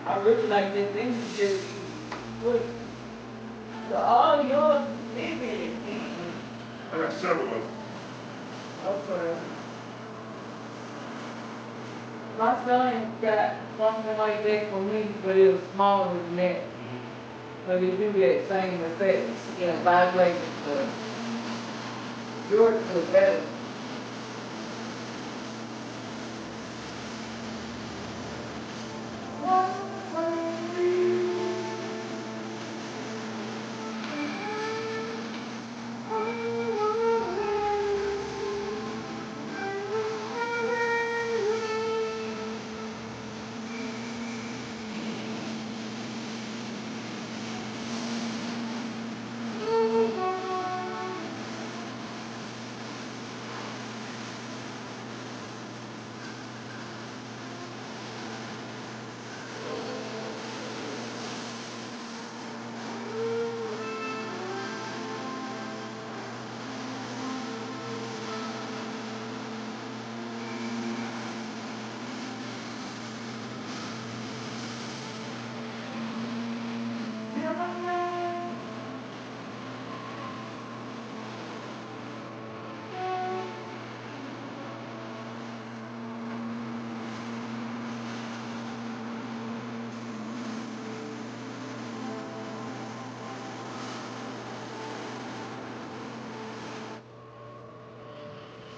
I really like that thing you just put all your living. I got several of them. Okay. My son got something like that for me, but it was smaller than that. But it do that same effect. Yeah, vibrating, but yours was better.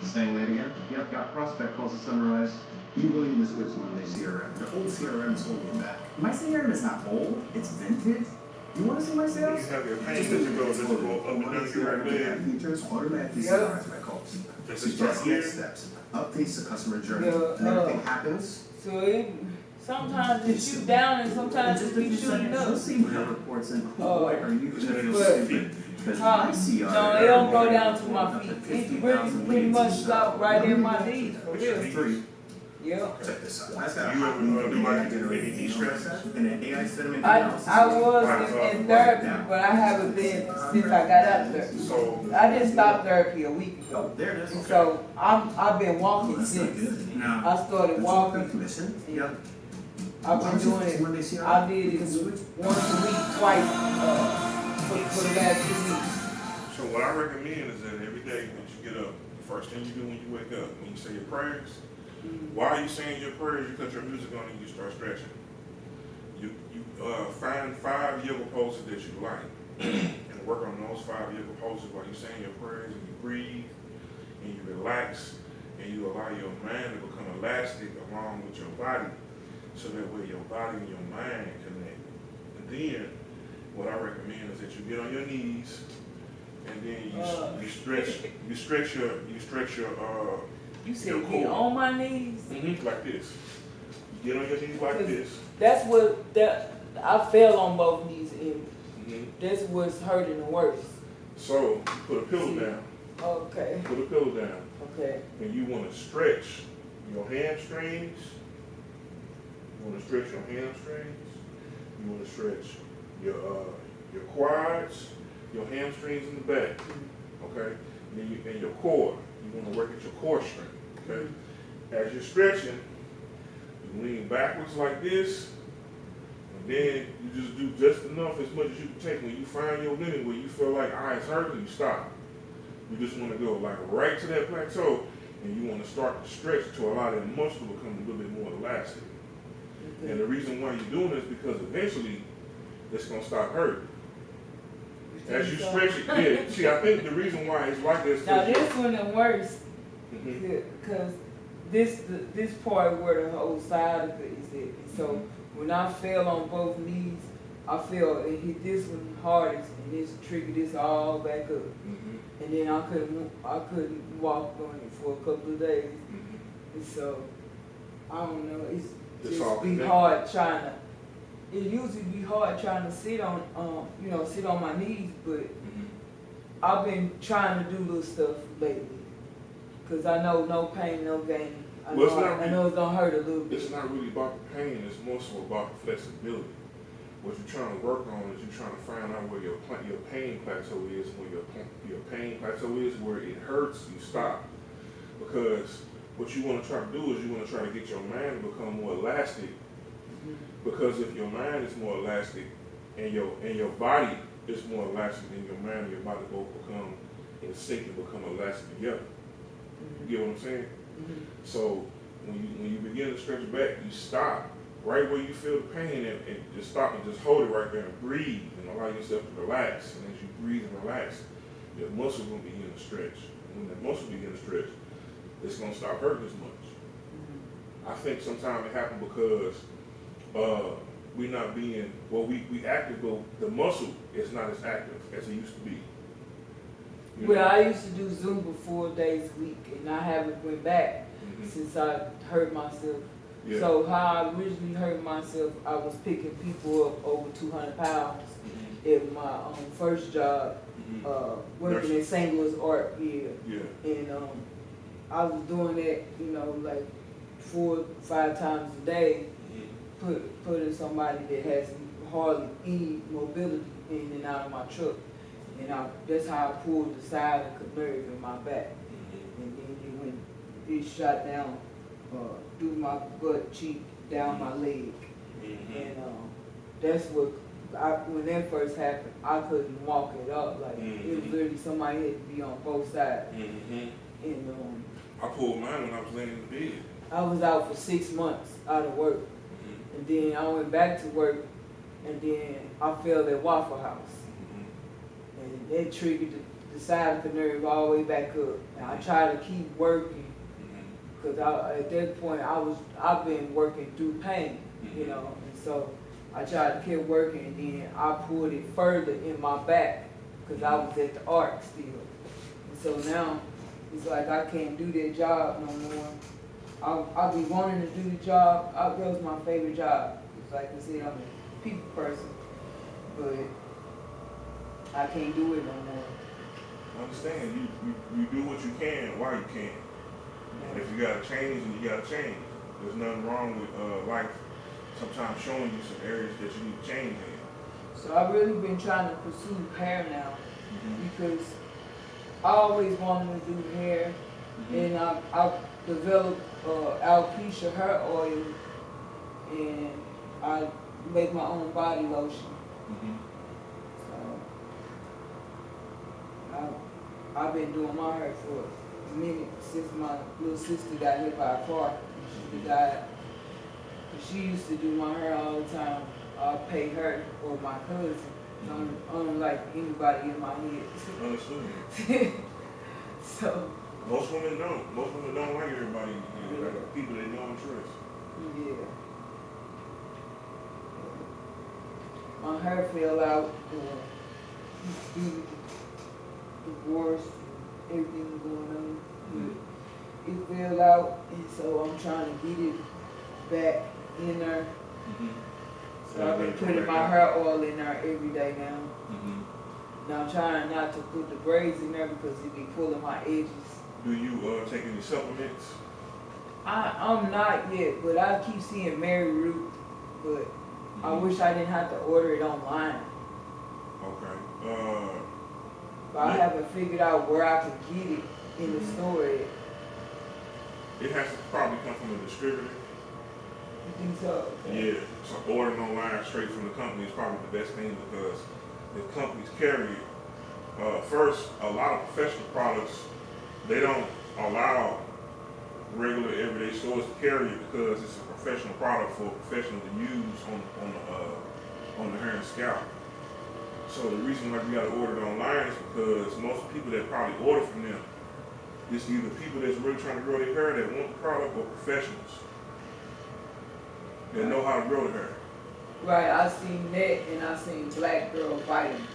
Saying that again? Yep, got prospect calls to summarize. You will need to switch to Monday CRM. The old CRM is holding you back. My CRM is not old, it's vintage. You want to see my sales? You have your pain that you go up and down your right leg. Features automatically summarize my calls. Suggest next steps. Updates the customer journey. When everything happens. So it sometimes it shoot down and sometimes it be shooting up. You'll see my reports and boy, are you gonna feel But- stupid. Because my CRM. No, it don't go down to my feet. It really pretty much stop right in my knees, for real. Three. Yeah. Check this out. That's got You a ever hot do like any de-stress? and an AI sentiment I analysis. was in therapy, but I haven't been since I got out there. So, I just stopped therapy a week ago. Oh, there it is. And Okay. so I've been walking That's not since. good. No. I started walking. Commission. Yep. I've been doing it. Monday CRM. I did it once a week, twice, for the last 2 weeks. so what I recommend is that every day when you get up, the first thing you do when you wake up, when you say your prayers, while you saying your prayers, you cut your music on and you start stretching. You find 5 yoga poses that you like and work on those 5 yoga poses while you're saying your prayers, and you breathe and you relax and you allow your mind to become elastic along with your body, so that way your body and your mind connect. And then what I recommend is that you get on your knees and then you stretch your You said your get core. on my knees. Like this. You get on your knees like this. That's what I fell on both knees and Mhm. that's what's hurting the worst. So put a pillow down. Okay. Put a pillow down. Okay. And you want to stretch your hamstrings. You want to stretch your hamstrings. You want to stretch your quads, your hamstrings in the back. Okay. And your core. You want to work at your core strength. Okay. As you're stretching, you lean backwards like this. And then you just do just enough, as much as you can take. When you find your limit where you feel like, it's hurting, you stop. You just want to go like right to that plateau, and you want to start to stretch to allow that muscle to become a little bit more elastic. Okay. And the reason why you're doing this is because eventually it's going to stop hurting. As you stretch it, yeah. See, I think the reason why it's like this. Now this one the worst, Mhm. because this part where the whole side of it is at. And so when I fell on both knees, I felt it hit this one hardest, and this triggered this all back up. Mhm. And then I couldn't walk on it for a couple of days. Mhm. And so I don't know, It's it's all just be connected. hard trying to. It usually be hard trying to sit on sit on my knees, but Mhm. I've been trying to do little stuff lately, cause I know no pain, no gain. I Well, it's know, not I know it's gonna hurt a little bit. It's not really about the pain, it's more so about the flexibility. What you're trying to work on is you're trying to find out where your pain plateau is. When your pain plateau is where it hurts, you stop. Because what you want to try to do is you want to try to get your mind to become more elastic Because if your mind is more elastic and your body is more elastic than your mind and your body both become in sync and become elastic together. You get what I'm saying? So when you begin to stretch back, you stop right where you feel the pain and just stop and just hold it right there and breathe and allow yourself to relax. And as you breathe and relax, your muscle will begin to stretch. And when the muscle begins to stretch, it's gonna stop hurting as much. I think sometimes it happens because we not being, well, we active, but the muscle is not as active as it used to be. You Well, know? I used to do Zumba 4 days a week, and I haven't went back since I hurt myself. Yeah. So how I originally hurt myself, I was picking people up over 200 pounds at my first job, working at St. Louis Art. Yeah. And I was doing that, you know, like 4 or 5 times a day, putting somebody that has hardly any mobility in and out of my truck. And that's how I pulled the sciatic nerve in my back. And then it shot down through my butt cheek, down my leg. And that's what, when that first happened, I couldn't walk it up. Like, it was literally somebody had to be on both sides. And I pulled mine when I was laying in the bed. I was out for 6 months out of work. And then I went back to work, and then I fell at Waffle House. And that triggered the sciatic nerve all the way back up. And I tried to keep working, because at that point I've been working through pain, you know. And so I tried to keep working, and then I pulled it further in my back, because I was at the arc still. And so now it's like I can't do that job no more. I'll be wanting to do the job. That was my favorite job. It's like I said, I'm a people person, but I can't do it no more. I understand. You do what you can while you can. And if you gotta change, then you gotta change. There's nothing wrong with life sometimes showing you some areas that you need to change in. So I've really been trying to pursue hair now, because I always wanted to do hair, and I've developed alopecia hair oil, and I make my own body lotion. So I've been doing my hair for a minute, since my little sister got hit by a car. She died. She used to do my hair all the time. I pay her or my cousin. I don't like anybody in my head. Understood. So. Most women don't. Most women don't like everybody. You know, like people they know and trust. Yeah. My hair fell out. Divorce, everything going on. It fell out, and so I'm trying to get it back in there. So I've been putting my hair oil in there every day now. Now I'm trying not to put the braids in there because it be pulling my edges. Do you take any supplements? I'm not yet, but I keep seeing Mary Root, but I wish I didn't have to order it online. Okay. But I haven't figured out where I can get it in the store yet. It has to probably come from a distributor. You think so? Yeah. So ordering online straight from the company is probably the best thing, because the companies carry it. First, a lot of professional products, they don't allow regular everyday stores to carry it because it's a professional product for a professional to use on the hair and scalp. So the reason why we got to order it online is because most people that probably order from them is either people that's really trying to grow their hair that want the product, or professionals that know how to grow the hair. Right, I seen that, and I seen Black Girl Vitamins.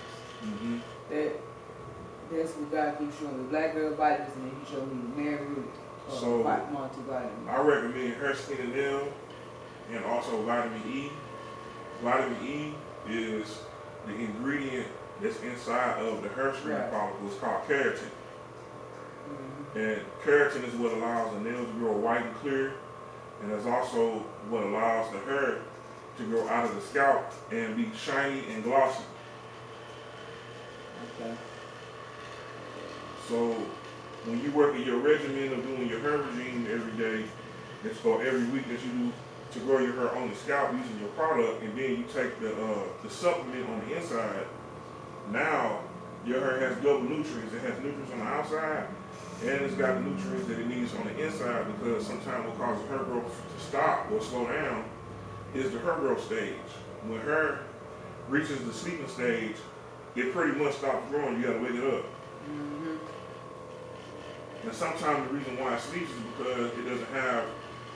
That's what God keeps showing me. Black Girl Vitamins, and then he showed me Mary Root multivitamin. I recommend Hair, Skin, and Nail, and also vitamin E. Vitamin E is the ingredient that's inside of the hair screening product. It's called keratin. And keratin is what allows the nails to grow white and clear, and it's also what allows the hair to grow out of the scalp and be shiny and glossy. Okay. So when you work in your regimen of doing your hair regime every day, it's for every week that you do to grow your hair on the scalp using your product, and then you take the supplement on the inside. Now your hair has double nutrients. It has nutrients on the outside, and it's got the nutrients that it needs on the inside, because sometimes what causes hair growth to stop or slow down is the hair growth stage. When hair reaches the sleeping stage, it pretty much stops growing. You gotta wake it up. And sometimes the reason why it sleeps is because it doesn't have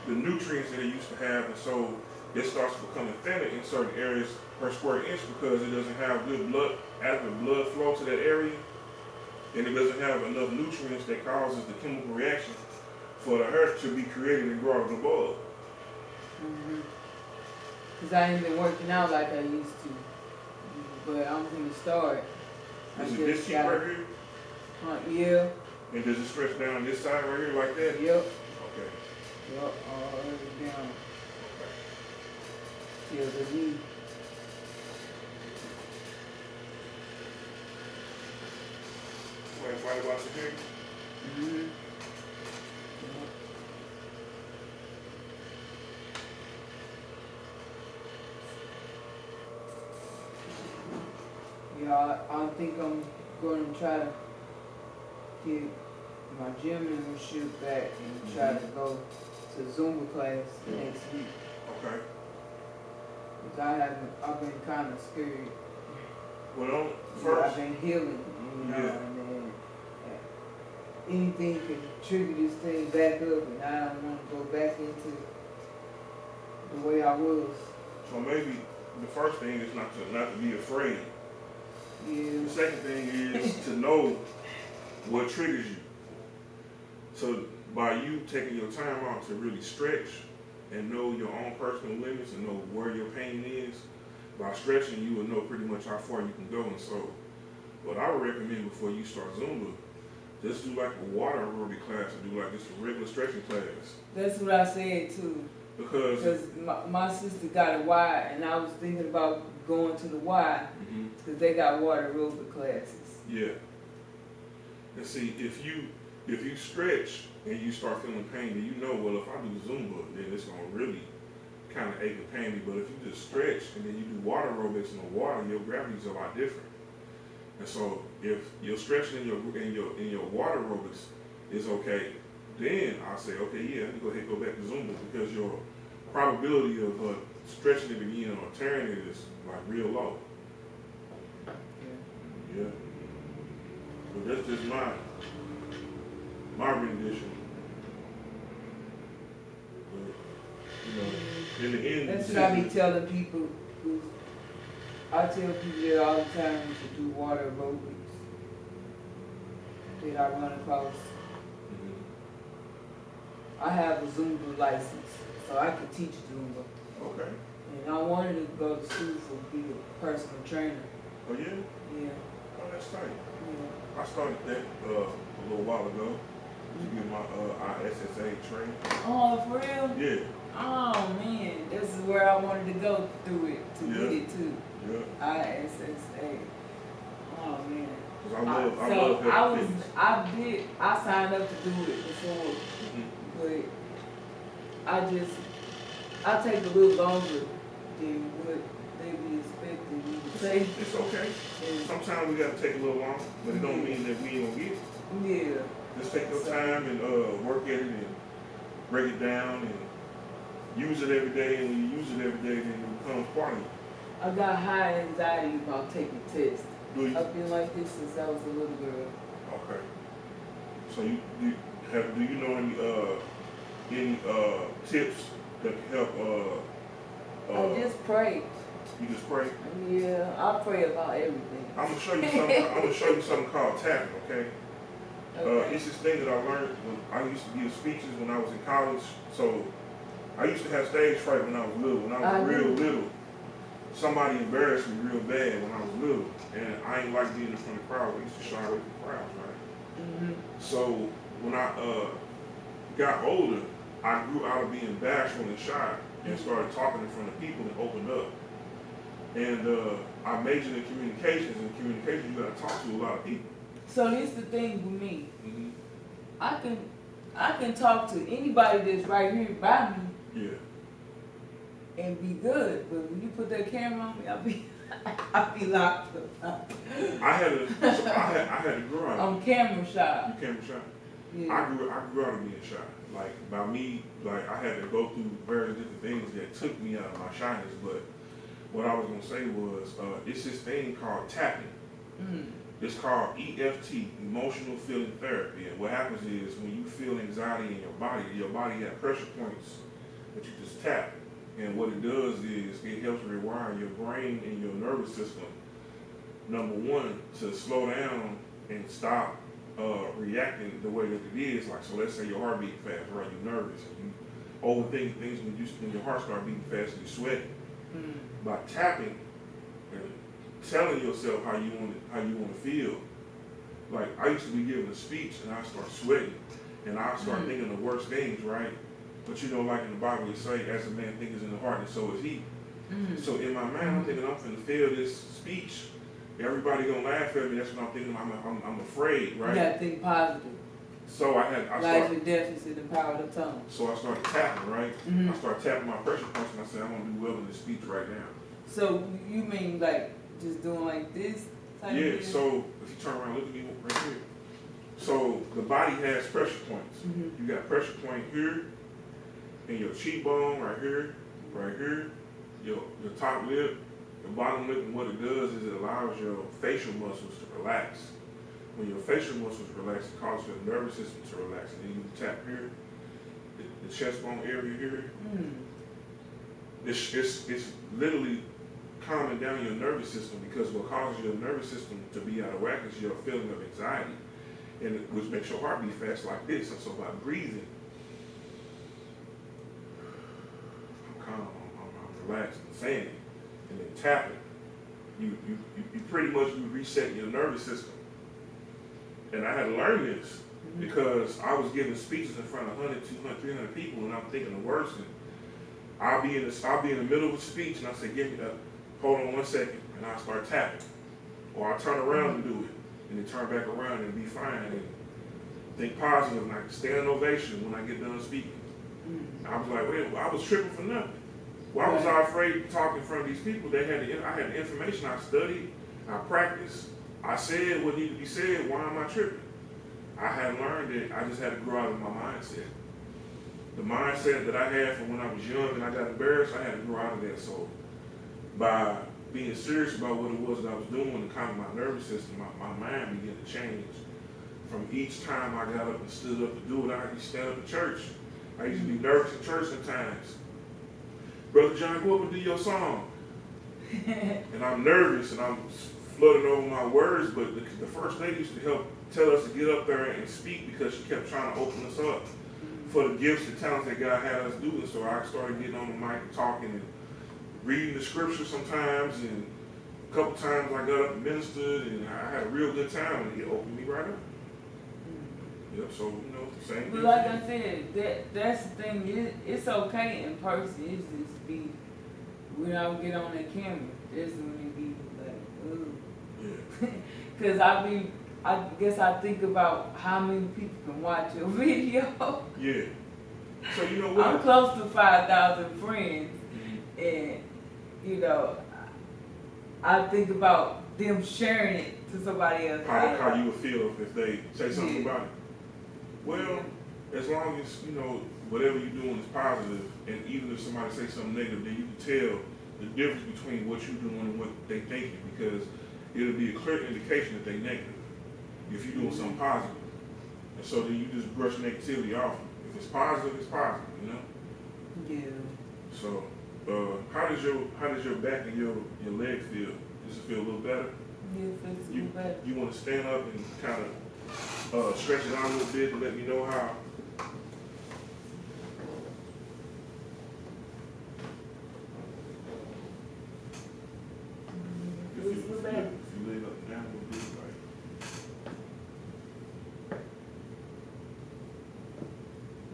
the nutrients that it used to have, and so it starts becoming thinner in certain areas per square inch, because it doesn't have good adequate blood flow to that area, and it doesn't have enough nutrients that causes the chemical reaction for the hair to be created and grow out of the bulb. Cause I ain't been working out like I used to, but I'm gonna start. Is it this cheek right here? Yeah. And does it stretch down this side right here like that? Yep. Okay. Yep. All the way down till the knee. Right about your here? Yeah, I think I'm going to try to get my gym membership back and try to go to Zumba class next week. Okay. Because I've been kind of scared. Well, I've been healing, you know, and then anything could trigger this thing back up, and I don't want to go back into the way I was. So maybe the first thing is not to be afraid. Yeah. The second thing is to know what triggers you. So by you taking your time out to really stretch and know your own personal limits and know where your pain is, by stretching you will know pretty much how far you can go. And so what I would recommend before you start Zumba, just do like a water aerobic class, or do like just a regular stretching class. That's what I said too. Because my sister got a Y, and I was thinking about going to the Y, because they got water aerobic classes. Yeah. And see, if you stretch and you start feeling pain, then you know, well, if I do Zumba, then it's gonna really kind of ache and pain me. But if you just stretch and then you do water aerobics in the water, your gravity's a lot different. And so if your stretching in your water aerobics is okay, then I'll say, okay, yeah, let me go ahead and go back to Zumba, because your probability of stretching it again or tearing it is like real low. Yeah. But that's just my rendition. But, you know, in the end, that's what I be telling people. I tell people that all the time to do water aerobics that I run across. I have a Zumba license, so I can teach Zumba. Okay. And I wanted to go to school for be a personal trainer. Oh yeah? Yeah. Oh, that's tight. Yeah. I started that a little while ago to get my ISSA training. Oh, for real? Yeah. Oh man, this is where I wanted to go through it to get it too. Yeah. ISSA. Oh man. I signed up to do it before, but I take a little longer than what they be expecting me to take. It's okay. Sometimes we gotta take a little longer, but it don't mean that we ain't gonna get it. Yeah. Just take your time and work at it and break it down and use it every day. And when you use it every day, then it becomes part of you. I got high anxiety about taking tests. Do you? I've been like this since I was a little girl. Okay. So do you know any tips that can help? I just pray. You just pray. Yeah, I pray about everything. I'm gonna show you something. I'm gonna show you something called tapping. Okay. Okay. It's this thing that I learned when I used to give speeches when I was in college. So I used to have stage fright when I was little. When I was real little, somebody embarrassed me real bad when I was little, and I ain't like being in front of crowds. I used to shy away from crowds, right? So when I got older, I grew out of being bashful and shy and started talking in front of people and opened up. And I majored in communications, and communications, you got to talk to a lot of people. So this is the thing with me. I can talk to anybody that's right here by me. Yeah. and be good. But when you put that camera on me, I'll be locked up. I had to grow out. I'm camera shy. You camera shy. Yeah. I grew out of being shy. Like by me, like I had to go through various different things that took me out of my shyness. But what I was gonna say was, it's this thing called tapping. Mm. It's called EFT, emotional feeling therapy. And what happens is when you feel anxiety in your body has pressure points that you just tap. And what it does is it helps rewire your brain and your nervous system. Number one, to slow down and stop reacting the way that it is. Like, so let's say your heart beating fast, right? You're nervous and you overthink things when your heart starts beating fast and you sweat. Mm. By tapping and telling yourself how you want to feel. Like I used to be giving a speech and I start sweating and I start thinking the worst things, right? But you know, like in the Bible, it say, "As a man thinketh in the heart, and so is he." Mm. So in my mind, I'm thinking I'm finna feel this speech. Everybody gonna laugh at me. That's what I'm thinking. I'm afraid, right? You gotta think positive. So life and death is in the power of the tongue. So I started tapping, right? Mm-hmm. I started tapping my pressure points, and I said, "I'm gonna do well in this speech right now." So you mean like just doing like this? Type Yeah. of So if you turn around, look at me right here. So the body has pressure points. Mm-hmm. You got pressure point here, in your cheekbone, right here, your top lip, the bottom lip, and what it does is it allows your facial muscles to relax. When your facial muscles relax, it causes your nervous system to relax. And then you tap here, the chest bone area here. Mm. It's literally calming down your nervous system, because what causes your nervous system to be out of whack is your feeling of anxiety, and which makes your heart beat fast like this. And so by breathing, I'm calm, I'm relaxed, and saying it, and then tapping, you pretty much reset your nervous system. And I had to learn this because I was giving speeches in front of 100, 200, 300 people, and I'm thinking the worst. And I'll be in the middle of a speech, and I say, hold on 1 second, and I start tapping. Or I turn around and do it, and then turn back around and be fine, and think positive, and I can stand ovation when I get done speaking. I was like, wait, I was tripping for nothing. Why was I afraid to talk in front of these people? I had the information, I studied, I practiced, I said what needed to be said. Why am I tripping? I had learned that I just had to grow out of my mindset. The mindset that I had from when I was young and I got embarrassed, I had to grow out of that. So by being serious about what it was that I was doing and calming my nervous system, my mind began to change. From each time I got up and stood up to do it, I used to stand up in church. I used to be nervous in church sometimes. Brother John, go up and do your song. And I'm nervous and I'm flooding over my words, but the first lady used to tell us to get up there and speak, because she kept trying to open us up for the gifts and talents that God had us do. And so I started getting on the mic and talking and reading the scripture sometimes, and a couple times I got up and ministered, and I had a real good time, and He opened me right up. Yep, so, same But thing. like I said, that's the thing. It's okay in person. It's just be when I get on that camera. That's when it be like, ooh. Yeah. Because I guess I think about how many people can watch your video. Yeah. So you know what? I'm close to 5,000 friends, and I think about them sharing it to somebody else. How you would feel if they say something about it. Well, as long as whatever you're doing is positive, and even if somebody says something negative, then you can tell the difference between what you're doing and what they thinking, because it'll be a clear indication that they negative if you're doing something positive. And so then you just brush negativity off. If it's positive, it's positive, Yeah. So how does your back and your leg feel? Does it feel a little better? Yeah, it feels a little better. You want to stand up and kind of stretch it out a little bit and let me know how. If you lay up down a little bit, like.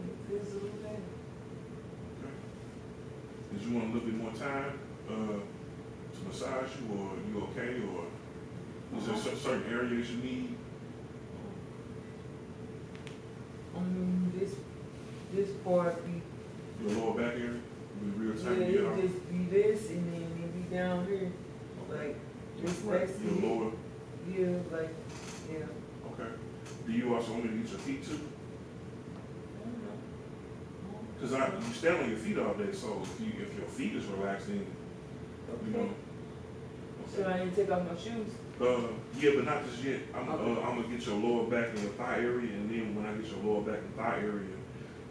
It feels a little better. Okay. Did you want a little bit more time to massage you, or you okay, or is there certain areas you need? This part be. Your lower back area? Be real Yeah, tight. You it know. just be this and then it be down here, like, this Right. basically. Your lower. Yeah, like, yeah. Okay. Do you also want me to get your feet too? I don't know. Cause you stand on your feet all day, so if your feet is relaxed, then you know. So I need to take off my shoes. Yeah, but not just yet. I'm Okay. gonna get your lower back and your thigh area, and then when I get your lower back and thigh area,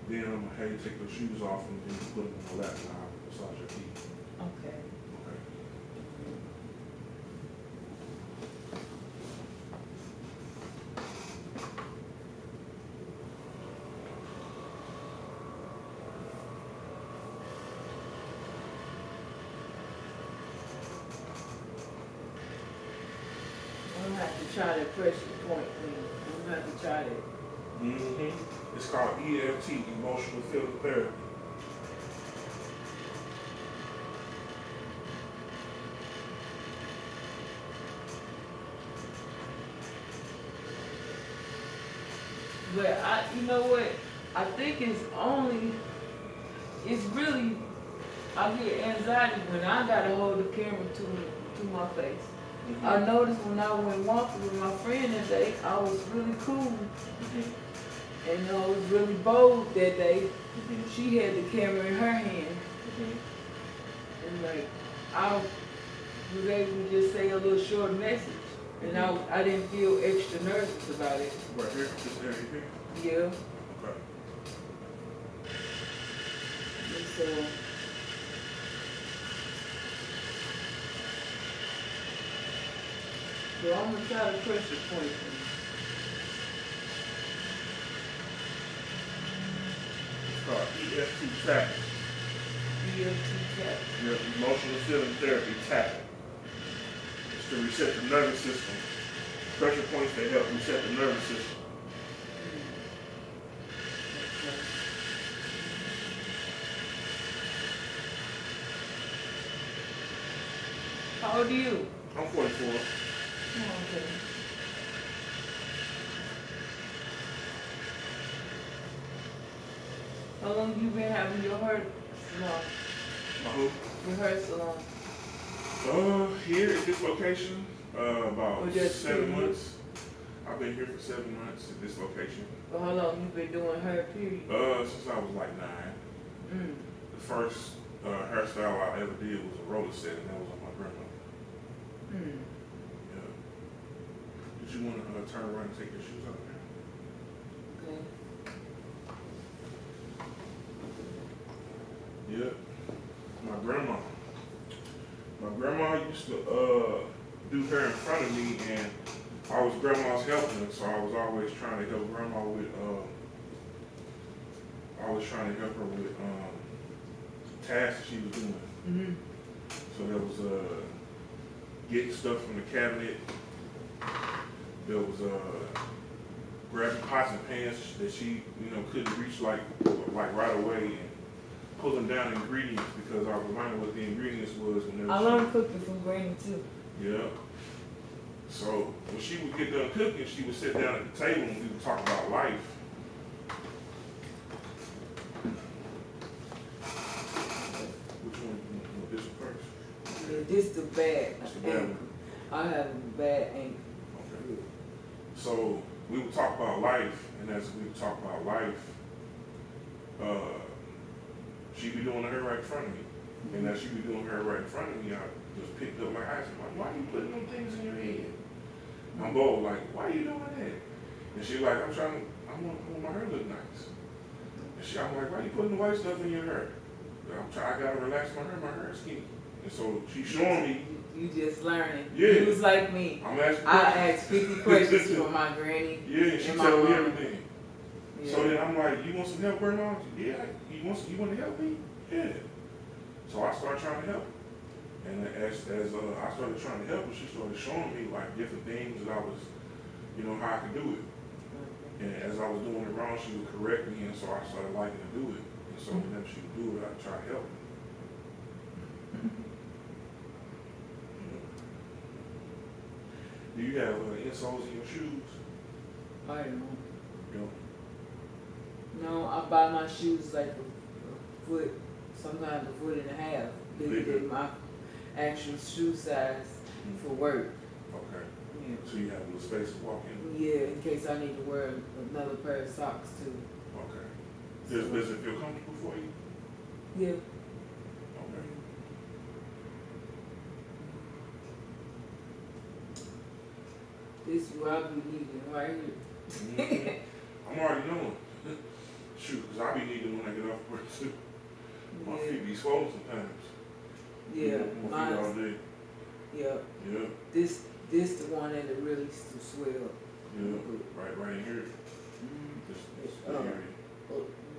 then I'm gonna have you take those shoes off and then put them on my lap and I'll massage your feet. Okay. Okay. I'm gonna have to try that pressure point thing. I'm gonna have to try that. Mm-hmm. It's called EFT, emotional field therapy. But you know what? I think it's really, I get anxiety when I gotta hold the camera to my face. Mm-hmm. I noticed when I went walking with my friend that day, I was really cool. Mm-hmm. And I was really bold that day. Mm-hmm. She had the camera in her hand. Mm-hmm. And like, I was able to just say a little short message. And I didn't feel extra nervous about it. Right here, this area here. Yeah. Okay. And so, but I'm gonna try to pressure point them. It's called EFT tapping. EFT tap. Your emotional feeling therapy tapping. It's to reset the nervous system. Pressure points that help reset the nervous system. Okay. How old are you? I'm 44. Okay. How long you been having your hair salon? Your hair salon? Here at this location, about Or just 7 period? months. I've been here for 7 months at this location. Or how long you been doing hair period? Since I was like 9. Mm. The first hairstyle I ever did was a roller set, and that was on my grandma. Mm. Yeah. Did you want to turn around and take your shoes off now? Okay. Yeah. My grandma. My grandma used to do hair in front of me, and I was grandma's helper, so I was always trying to help grandma with. I was trying to help her with tasks she was doing. Mm-hmm. So there was getting stuff from the cabinet. There was grabbing pots and pans that she couldn't reach like right away, and pulling down ingredients because I reminded what the ingredients was whenever I learned cooking from Granny too. Yeah. So when she would get done cooking, she would sit down at the table and we would talk about life. Which one? You want this one first? Yeah, this the bad That's the bad ankle. I have a bad ankle. Okay. So we would talk about life, and as we would talk about life, she'd be doing her right in front of me. And as she be doing her right in front of me, I just picked up my eyes and like, why are you putting them things in your head? I'm bold, like, why are you doing that? And she like, I want my hair look nice. And I'm like, why are you putting the white stuff in your hair? I gotta relax my hair is skinny. And so she's showing me. You just learning. Yeah. You was like me. I'm asking I questions. asked 50 questions for my granny. Yeah, and she and my tell me mom. everything. Yeah. So then I'm like, you want some help, grandma? Yeah. You want to help me? Yeah. So I started trying to help her. And as I started trying to help her, she started showing me like different things that I was, how I could do it. And as I was doing it wrong, she would correct me, and so I started liking to do it. And so whenever she would do it, I'd try to help her. Do you have insoles in your shoes? I don't know. No. No, I buy my shoes like a foot sometimes a foot and a half, bigger than my actual shoe size for work. Okay. Yeah. So you have a little space to walk in? Yeah, in case I need to wear another pair of socks too. Okay. Does it feel comfortable for you? Yeah. Okay. This is what I be needing right here. I'm already knowing. Shoot, because I be needing when I get off work too. My feet be swollen sometimes. Yeah, My feet all day. yeah. Yeah. This the one that it really used to swell. Yeah. Right in here. This area.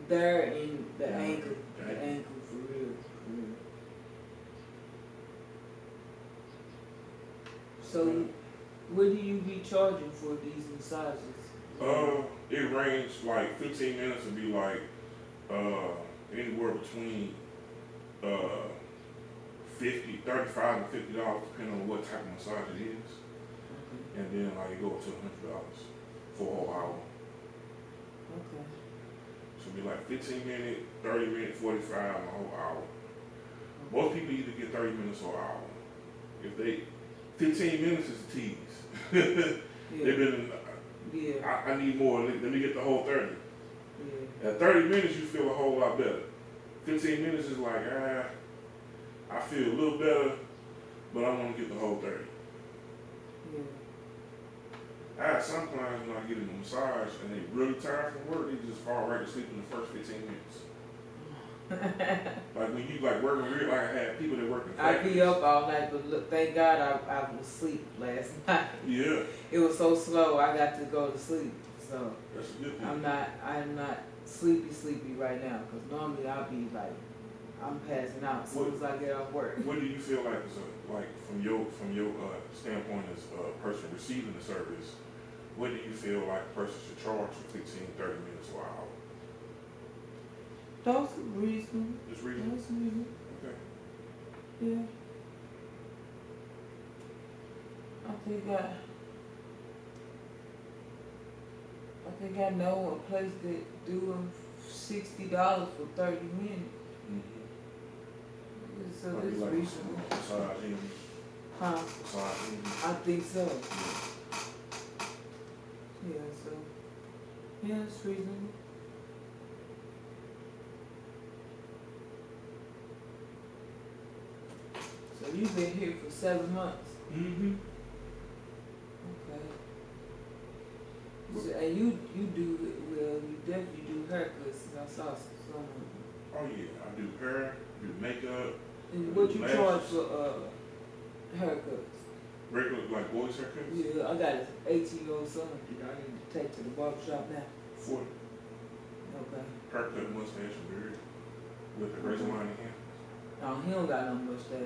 There in the Yeah. ankle. The Ankle. ankle for real. So what do you be charging for these massages? It ranges like 15 minutes would be like anywhere between $35 to $50 depending on what type of massage it is. Okay. And then like it go up to $100 for a whole hour. Okay. So it'd be like 15 minutes, 30 minutes, 45, and a whole hour. Most people either get 30 minutes or an hour. If they 15 minutes is a tease. Yeah. They've been Yeah. I need more. Let me get the whole 30. Yeah. At 30 minutes, you feel a whole lot better. 15 minutes is like, I feel a little better, but I want to get the whole 30. Yeah. I have some clients when I get in a massage and they really tired from work, they just fall right to sleep in the first 15 minutes. Like when you like working real, like I had people that work in I factories. be up all night, but look, thank God I was asleep last night. Yeah, It was so slow, I got to go to sleep. So that's a good thing. I'm not sleepy right now, because normally I'll be like, I'm passing out as soon as I get off work. What do you feel like is like from your standpoint as a person receiving the service? What do you feel like a person should charge for 15, 30 minutes or an hour? Those are reasonable. Just reasonable. Those are reasonable. Okay. Yeah. I think I know a place that do $60 for 30 minutes. So Might be it's like reasonable. massage in, Huh? massage in. I think so. Yeah, so yeah, it's reasonable. So you've been here for 7 months. Mm-hmm. Okay. So, and you do well. You definitely do haircuts. I saw some. Oh yeah, I do hair, do makeup, And what you lashes. charge for haircuts? Regular like boys haircuts. Yeah, I got an 18-year-old son that I need to take to the barber shop now. 40. Okay. Haircut, mustache, and beard with the razor line in hand. No, he don't got no mustache.